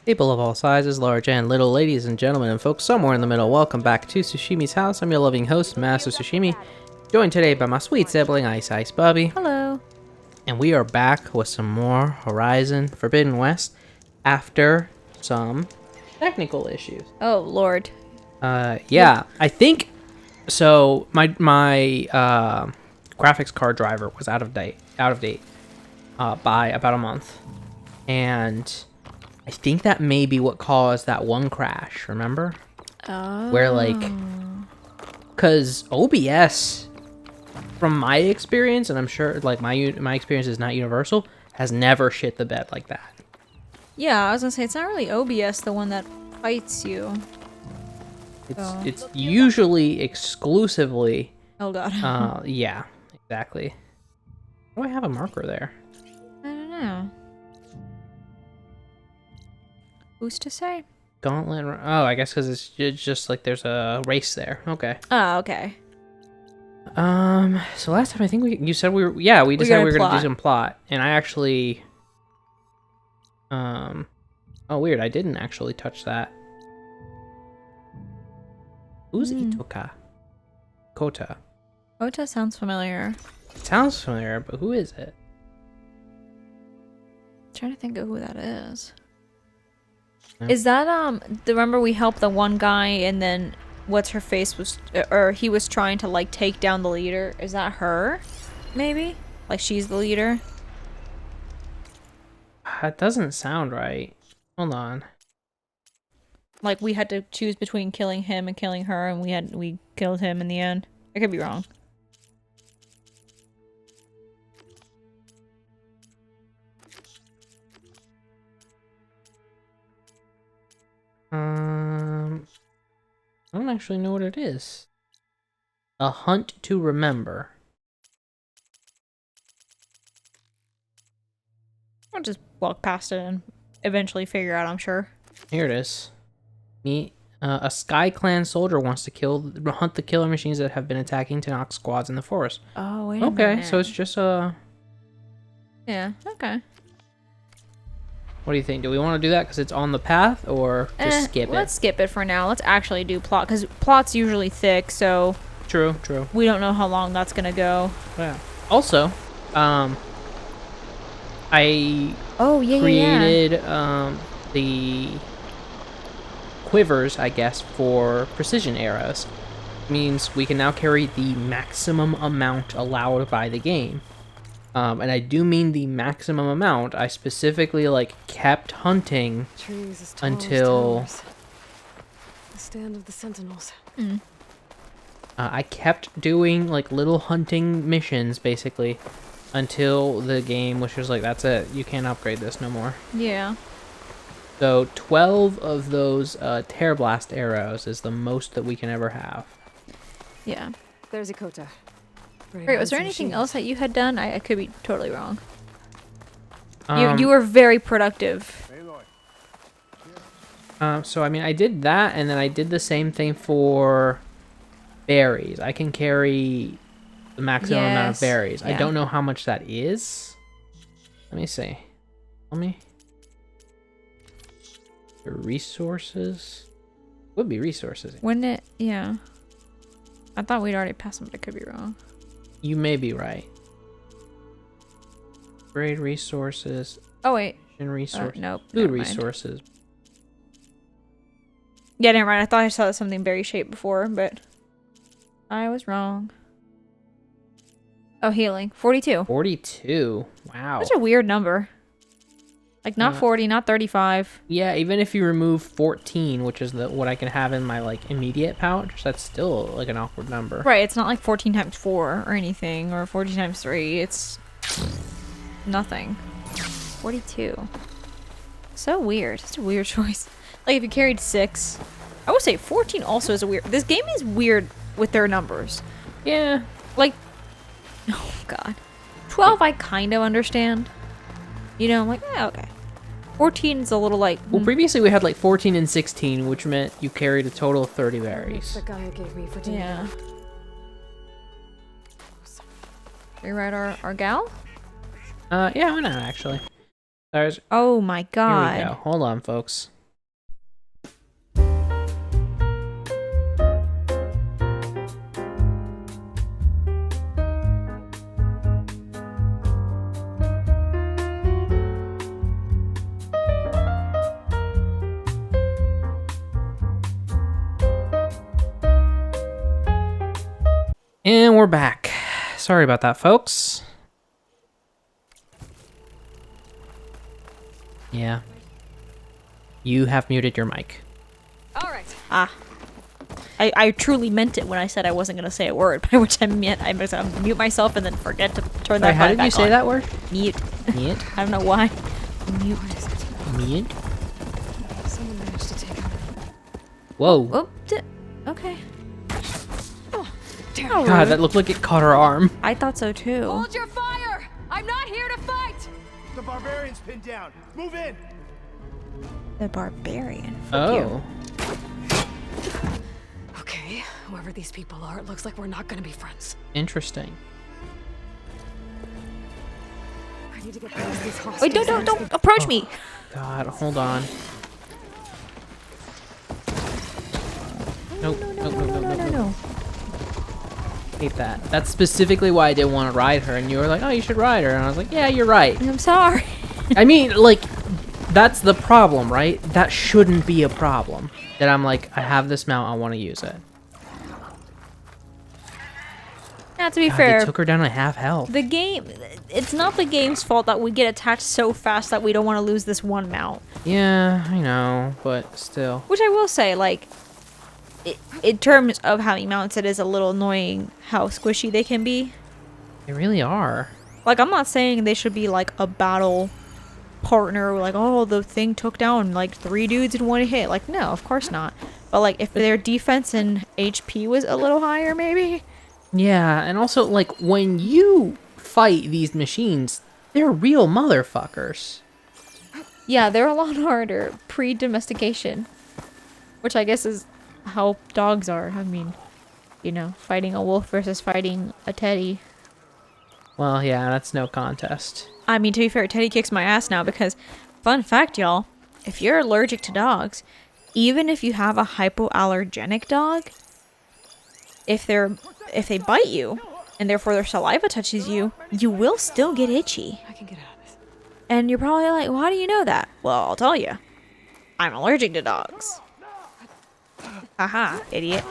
People of all sizes, large and little, ladies and gentlemen, and folks somewhere in the middle, welcome back to Sushimi's House. I'm your loving host, Master Sushimi, joined today by my sweet sibling, Ice Ice Bubbie. Hello. And we are back with some more Horizon Forbidden West after some technical issues. Oh, Lord. Yeah, I think so. My graphics card driver was out of date by about a month, and I think that may be what caused that one crash. Remember? Oh. Where because OBS, from my experience, and I'm sure my experience is not universal, has never shit the bed like that. Yeah, I was gonna say it's not really OBS the one that fights you. It's usually exclusively. Oh God. Yeah, exactly. Do I have a marker there? I don't know. Who's to say? Gauntlet. Oh, I guess because it's just like there's a race there. Okay. Oh, okay. So last time I think you said we decided we were gonna do some plot, and I actually. Oh, weird. I didn't actually touch that. Who's Itoka? Kota. Kota sounds familiar. It sounds familiar, but who is it? Trying to think of who that is. No. Is that remember we helped the one guy and then what's her face was or he was trying to like take down the leader? Is that her? Maybe? Like she's the leader? That doesn't sound right. Hold on. Like we had to choose between killing him and killing her, and we killed him in the end. I could be wrong. I don't actually know what it is. A Hunt to Remember. I'll just walk past it and eventually figure out, I'm sure. Here it is. A Sky Clan soldier wants to hunt the killer machines that have been attacking Tanox squads in the forest. Oh, wait a Okay, minute. so it's just a... Yeah, okay. What do you think? Do we want to do that because it's on the path, or just skip it? Let's skip it for now. Let's actually do plot, because plot's usually thick, so... True. We don't know how long that's gonna go. Yeah. Also, I created the quivers, I guess, for precision arrows. Means we can now carry the maximum amount allowed by the game. And I do mean the maximum amount. I specifically kept hunting until the stand of the sentinels. I kept doing little hunting missions basically until the game was just like, that's it, you can't upgrade this no more. Yeah. So 12 of those Tear Blast arrows is the most that we can ever have. Yeah. There's Ikota. Wait, was there anything else that you had done? I could be totally wrong. You were very productive. So I mean, I did that, and then I did the same thing for berries. I can carry the maximum amount of berries. Yeah. I don't know how much that is. Let me see. Resources? Would be resources. Wouldn't it? Yeah. I thought we'd already passed them, but I could be wrong. You may be right. Grade resources. Oh, wait. Resources. Nope. Food resources. Yeah, never mind. I thought I saw something berry shaped before, but I was wrong. Oh, healing. 42. 42. Wow. Such a weird number. Like, not 40, not 35. Yeah, even if you remove 14, which is what I can have in my, immediate pouch, that's still, an awkward number. Right, it's not like 14 times 4 or anything, or 14 times 3. It's nothing. 42. So weird. Such a weird choice. Like, if you carried 6, I would say 14 also is a weird... This game is weird with their numbers. Yeah. Oh, God. 12, I kind of understand. You know, I'm like, okay. 14 is a little Well, previously we had 14 and 16, which meant you carried a total of 30 berries. The GAIA gave me for dinner. Yeah. Rewrite our gal? Yeah, why not, actually. There's... Oh my god. Here we go. Hold on, folks. And we're back. Sorry about that, folks. Yeah. You have muted your mic. All right. Ah. I truly meant it when I said I wasn't going to say a word, by which I meant I was going to mute myself and then forget to turn that Wait, how button did you back say on. that word? Mute. Mute? I don't know why. Mute. Mute? Someone managed to take out. Whoa. Oh, okay. Oh, damn. How God, rude. that looked like it caught her arm. I thought so too. Hold your fire! I'm not here to fight! The barbarian's pinned down. Move in. The barbarian. Fuck Oh. you. Okay, whoever these people are, it looks like we're not gonna be friends. Interesting. I need to get past these hostages. Wait, don't approach me. God, hold on. Nope. No. Hate that. That's specifically why I didn't want to ride her, and you were like, oh, you should ride her. And I was like, yeah, you're right. I'm sorry. I mean, like, that's the problem, right? That shouldn't be a problem. That I'm like, I have this mount, I want to use it. Now, to be God, fair, they took her down to half health. the game, it's not the game's fault that we get attached so fast that we don't want to lose this one mount. Yeah, I know, but still. Which I will say, like, in terms of having mounts, it is a little annoying how squishy they can be. They really are. Like, I'm not saying they should be like a battle partner, like, oh, the thing took down like 3 dudes in one hit. Like, no, of course not. But like, if their defense and HP was a little higher, maybe. Yeah, and also, like, when you fight these machines, they're real motherfuckers. Yeah, they're a lot harder pre-domestication, which I guess is how dogs are. I mean, you know, fighting a wolf versus fighting a teddy. Well, yeah, that's no contest. I mean, to be fair, Teddy kicks my ass now because, fun fact, y'all, if you're allergic to dogs, even if you have a hypoallergenic dog, if they bite you, and therefore their saliva touches you, you will still get itchy. I can get out of this. And you're probably like, well, how do you know that? Well, I'll tell you. I'm allergic to dogs. Haha, idiot.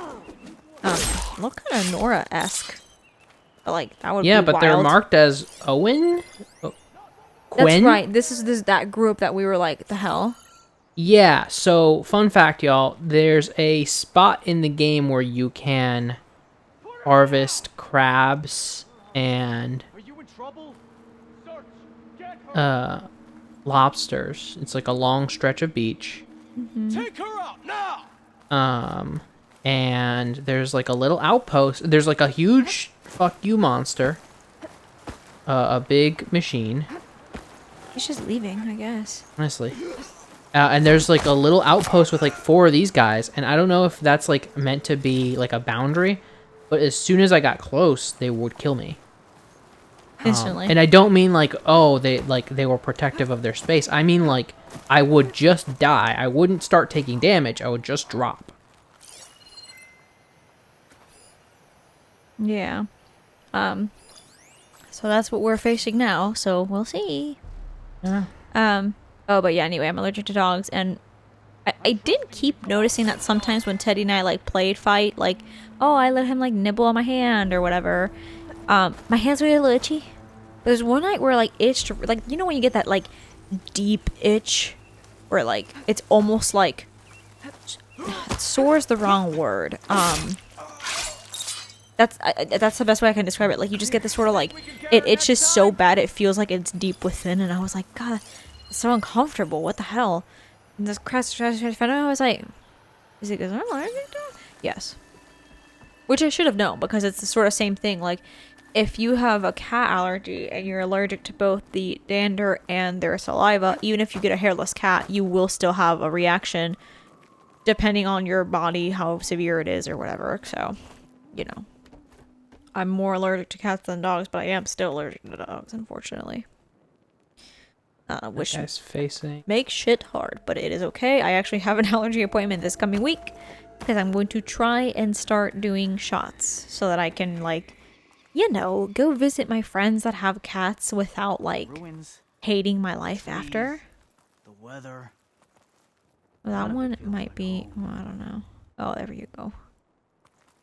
Look kind of Nora-esque. But like, that would be Yeah, but they're wild. marked as Owen? Oh, That's Quinn? right. This is that group that we were like, the hell? Yeah, so fun fact, y'all, there's a spot in the game where you can harvest crabs and Are you in trouble? Search. Get her. lobsters. It's like a long stretch of beach. Take her out now. And there's like a little outpost. There's like a huge fuck you monster. A big machine, He's just leaving, I guess. honestly. And there's like a little outpost with like 4 of these guys, and I don't know if that's like meant to be like a boundary, but as soon as I got close, they would kill me. Instantly. And I don't mean like, oh, they were protective of their space. I mean like I would just die. I wouldn't start taking damage. I would just drop. Yeah. So that's what we're facing now, so we'll see. Yeah. Oh, but yeah, anyway, I'm allergic to dogs, and I did keep noticing that sometimes when Teddy and I, like, played fight, like, oh, I let him, like, nibble on my hand or whatever, my hands would get a little itchy. There's one night where, like, itched, like, you know when you get that, like, deep itch, where, like, it's almost, like, sore is the wrong word, that's the best way I can describe it. Like, you just get this sort of, like, it itches so bad it feels like it's deep within, and I was like, God, it's so uncomfortable. What the hell? And this I was like, is it because I'm allergic to it? Yes. Which I should have known, because it's the sort of same thing. Like, if you have a cat allergy and you're allergic to both the dander and their saliva, even if you get a hairless cat, you will still have a reaction depending on your body, how severe it is or whatever. So, you know. I'm more allergic to cats than dogs, but I am still allergic to dogs, unfortunately. Which Guy's facing. makes shit hard, but it is okay. I actually have an allergy appointment this coming week because I'm going to try and start doing shots so that I can, like, you know, go visit my friends that have cats without, like, Ruins. hating my life after. The weather. Well, that one might be, well, I don't know. Oh, there you go.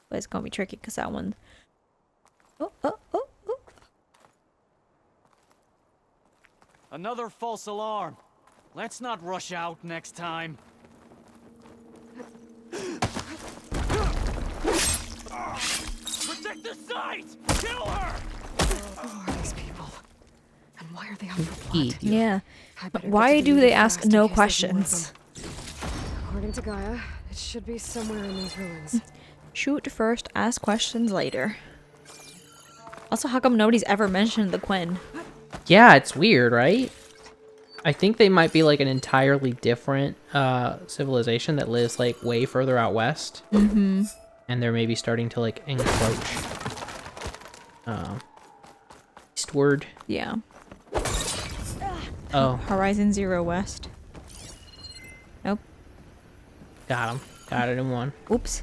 But it's gonna be tricky because that one, Oh, oh, oh, oh. Another false alarm. Let's not rush out next time. Protect the site! Kill her! Who are these people? And why are they out for blood? Eat. Yeah. I better Why get to do the they unit ask fast in no case there's more of questions? them. According to Gaia, it should be somewhere in these ruins. Shoot first, ask questions later. Also, how come nobody's ever mentioned the Quinn? Yeah, it's weird, right? I think they might be like an entirely different civilization that lives like way further out west. Mm-hmm. And they're maybe starting to like encroach eastward. Yeah. Oh, Horizon Zero West. Nope. got him. Got it in one. Oops.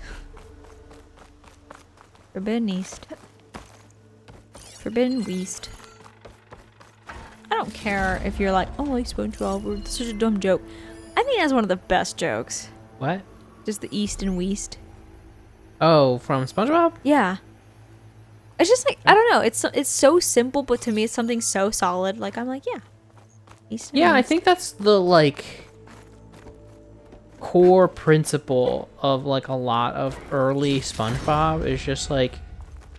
Forbidden East. Forbidden West. I don't care if you're like, oh, like SpongeBob, or this is a dumb joke. I think that's one of the best jokes. What? Just the East and West. Oh, from SpongeBob? Yeah. It's just like, I don't know. It's so simple, but to me, it's something so solid. Like, I'm like, yeah. East and Yeah, I West. think that's the like core principle of like a lot of early SpongeBob is just like,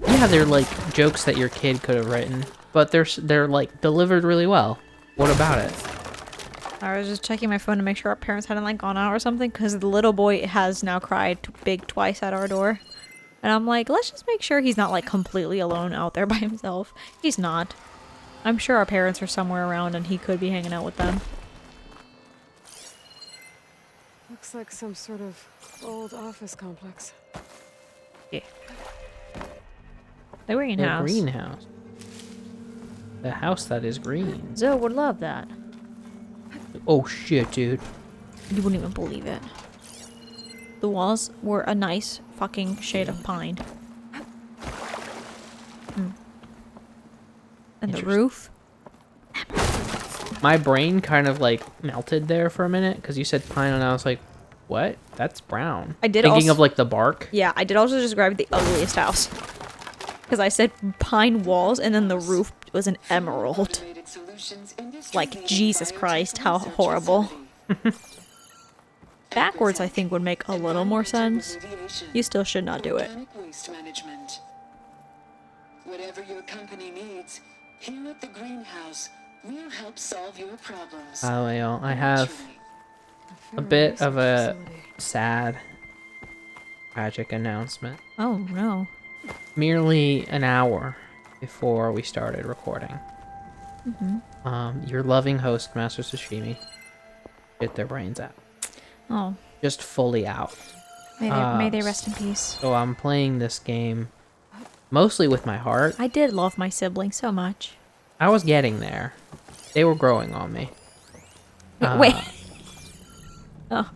yeah, they're like jokes that your kid could have written, but they're like delivered really well. What about it? I was just checking my phone to make sure our parents hadn't like gone out or something, because the little boy has now cried big twice at our door. And I'm like, let's just make sure he's not like completely alone out there by himself. He's not. I'm sure our parents are somewhere around and he could be hanging out with them. Looks like some sort of old office complex. Yeah. The greenhouse. The greenhouse. The house that is green. Zoe would love that. Oh shit, dude. You wouldn't even believe it. The walls were a nice fucking shade of pine. And the Interesting. roof. My brain kind of like melted there for a minute because you said pine and I was like, what? That's brown. I did Thinking also- of like the bark. Yeah, I did also describe the ugliest house. Because I said pine walls and then the roof was an emerald. Like, Jesus Christ, how horrible. Backwards, I think, would make a little more sense. You still should not do it. Whatever your company needs, here at the greenhouse, we'll help solve your problems. By the way, y'all, I have a bit of a sad, tragic announcement. Oh, no. Merely an hour before we started recording. Your loving host, Master Sashimi, bit their brains out. Oh, Just fully out. may they rest in peace. So I'm playing this game mostly with my heart. I did love my sibling so much. I was getting there. They were growing on me. Wait. Oh.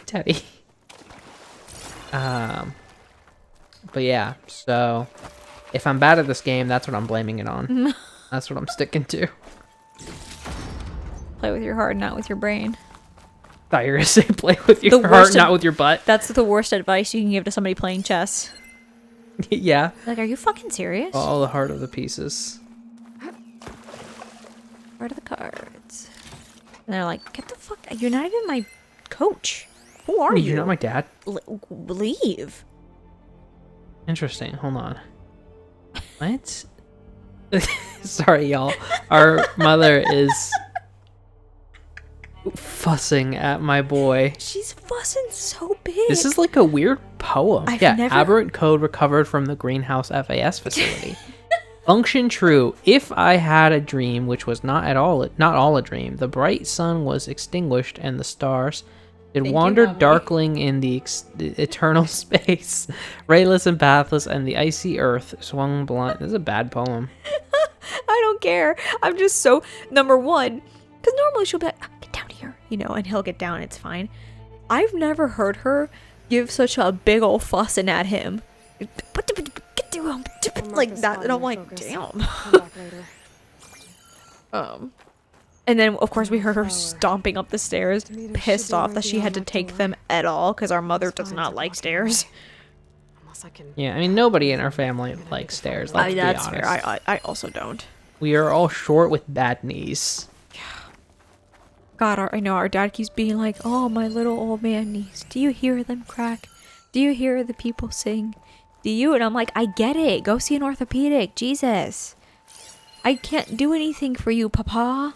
Teddy. But yeah, so if I'm bad at this game, that's what I'm blaming it on. That's what I'm sticking to. Play with your heart, not with your brain. Thought you were gonna say play with your The heart, worst not with your butt. That's the worst advice you can give to somebody playing chess. Yeah. Like, are you fucking serious? All the heart of the pieces. Where are the cards? And they're like, get the fuck... You're not even my coach. Who are you? You're not my dad. Leave. Interesting. Hold on. What? Sorry, y'all. Our mother is fussing at my boy. She's fussing so big. This is like a weird poem. I've Yeah, never- aberrant code recovered from the greenhouse FAS facility. Function true. If I had a dream, which was not all a dream, the bright sun was extinguished and the stars did wander darkling in the eternal space, rayless and pathless, and the icy earth swung blind. This is a bad poem. I don't care. I'm just so... Number one, because normally she'll be like, get down here, you know, and he'll get down, it's fine. I've never heard her give such a big old fussing at him. Get down, like that, and I'm like, damn. Come back later. And then, of course, we heard her Flower. stomping up the stairs, To me, there pissed should be off right that she had to beyond that take door. them at all because our mother does not like stairs. Unless I can. Yeah, I mean, nobody in our family likes stairs, let's be honest. Fair. I also don't. We are all short with bad knees. God, I know our dad keeps being like, "Oh, my little old man knees. Do you hear them crack? Do you hear the people sing? Do you?" And I'm like, I get it. Go see an orthopedic. Jesus. I can't do anything for you, Papa.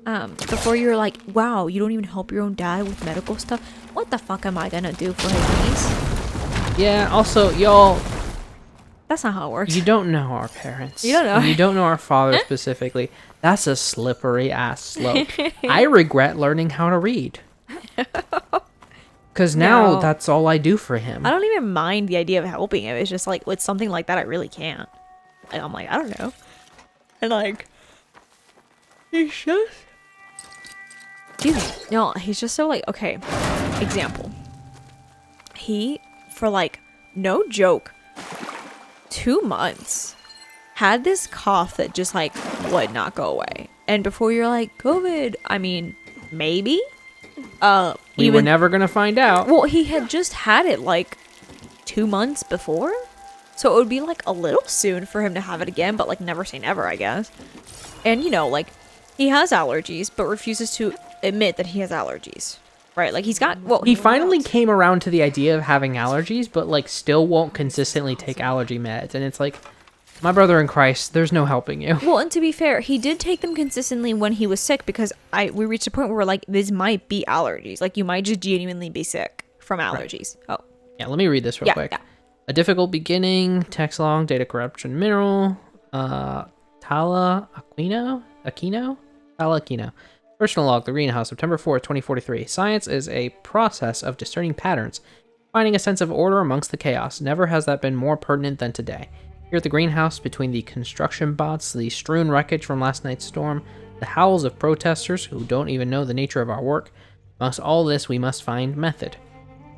Before you're like, wow, you don't even help your own dad with medical stuff. What the fuck am I gonna do for his knees? Yeah, also, y'all, That's not how it works. you don't know our parents. You don't know. And you don't know our father specifically. That's a slippery ass slope. I regret learning how to read. Because now No. that's all I do for him. I don't even mind the idea of helping him. It's just like with something like that, I really can't. And I'm like, I don't know. And like, he's just, dude, no, he's just so like, okay, example. He, for like, no joke, 2 months, had this cough that just like would not go away. And before you're like, COVID, I mean, maybe? We were never going to find out. Well, he had just had it like 2 months before. So it would be like a little soon for him to have it again, but like never say never, I guess. And you know, like he has allergies, but refuses to admit that he has allergies. Right? Like he's got, well, He finally came around to the idea of having allergies, but like still won't consistently take allergy meds. And it's like, my brother in Christ, there's no helping you. well, and to be fair, he did take them consistently when he was sick because we reached a point where we're like, this might be allergies. Like you might just genuinely be sick from allergies. Right. Oh. Yeah, let me read this real quick. Yeah. A difficult beginning, text long, data corruption mineral, Tala Aquino. Personal log, the greenhouse, September 4th, 2043. Science is a process of discerning patterns, finding a sense of order amongst the chaos. Never has that been more pertinent than today. Here at the greenhouse, between the construction bots, the strewn wreckage from last night's storm, the howls of protesters who don't even know the nature of our work, amongst all this we must find method.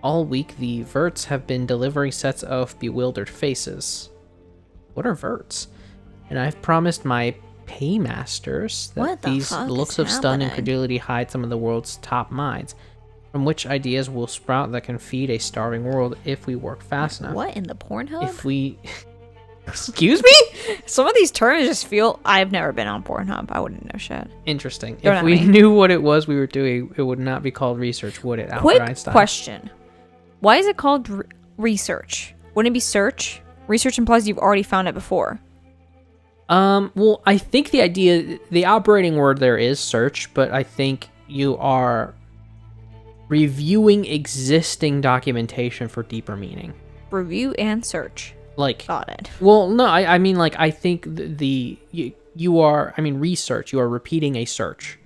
All week, the verts have been delivering sets of bewildered faces. What are verts? And I've promised my paymasters that What the these fuck looks is of stunned happening? incredulity hide some of the world's top minds, from which ideas will sprout that can feed a starving world if we work fast enough. What in the Pornhub? If we... Excuse me? Some of these terms just feel, I've never been on Pornhub. I wouldn't know shit. Interesting. Don't If know we me. knew what it was we were doing, it would not be called research, would it, Albert Quick Einstein? question. Why is it called research? Wouldn't it be search? Research implies you've already found it before. Well, I think the operating word there is search, but I think you are reviewing existing documentation for deeper meaning. Review and search. Like, Got it. well, no, I mean, like, I think you are, I mean, research, you are repeating a search.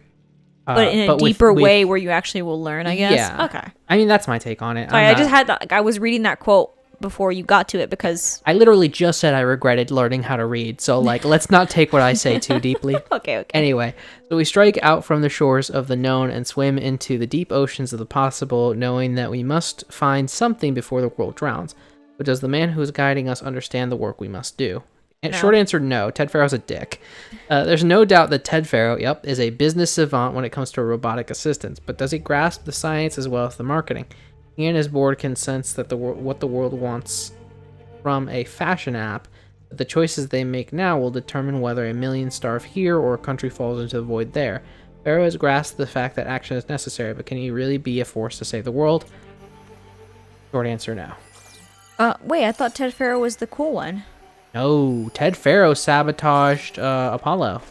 But in a with- deeper with- way where you actually will learn, I guess. Yeah. Okay. I mean, that's my take on it. Sorry, I'm I just not- had that. Like, I was reading that quote before you got to it because. I literally just said I regretted learning how to read, so, like, let's not take what I say too deeply. Okay. Anyway, so we strike out from the shores of the known and swim into the deep oceans of the possible, knowing that we must find something before the world drowns. But does the man who is guiding us understand the work we must do? And No. short answer, no. Ted Farrow's a dick. There's no doubt that Ted Farrow, is a business savant when it comes to robotic assistance, but does he grasp the science as well as the marketing? He and his board can sense that what the world wants from a fashion app, but the choices they make now will determine whether a million starve here or a country falls into the void there. Farrow has grasped the fact that action is necessary, but can he really be a force to save the world? Short answer, no. Wait, I thought Ted Farrow was the cool one. No, Ted Farrow sabotaged Apollo.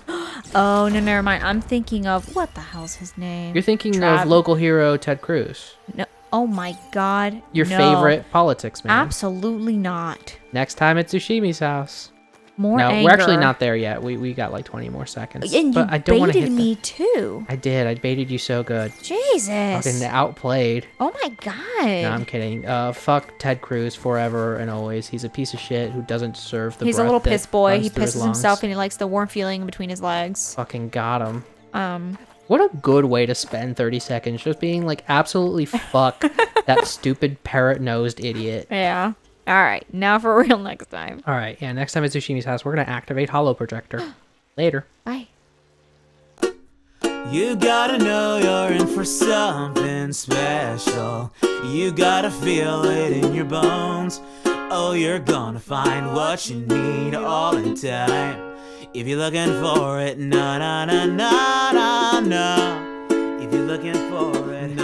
Oh, no, never mind. I'm thinking of, what the hell's his name? You're thinking Trav- of local hero Ted Cruz. No. Oh my god. Your no. favorite politics man. Absolutely not. Next time at Sushimi's house. More No, anger. we're actually not there yet. We got like 20 more seconds. And but you I don't want to baited hit me too. I did. I baited you so good. Jesus. Fucking outplayed. Oh my god. No, I'm kidding. Fuck Ted Cruz forever and always. He's a piece of shit who doesn't deserve the He's a breath little that piss boy. runs He through his pisses himself lungs. and he likes the warm feeling between his legs. Fucking got him. What a good way to spend 30 seconds just being like, absolutely fuck that stupid parrot-nosed idiot. Yeah. Alright, now for real next time. All right, yeah, next time at Sushimi's house, we're going to activate Holo Projector. Later. Bye. You gotta know you're in for something special. You gotta feel it in your bones. Oh, you're gonna find what you need all in time. If you're looking for it, na na na na na na. If you're looking for it,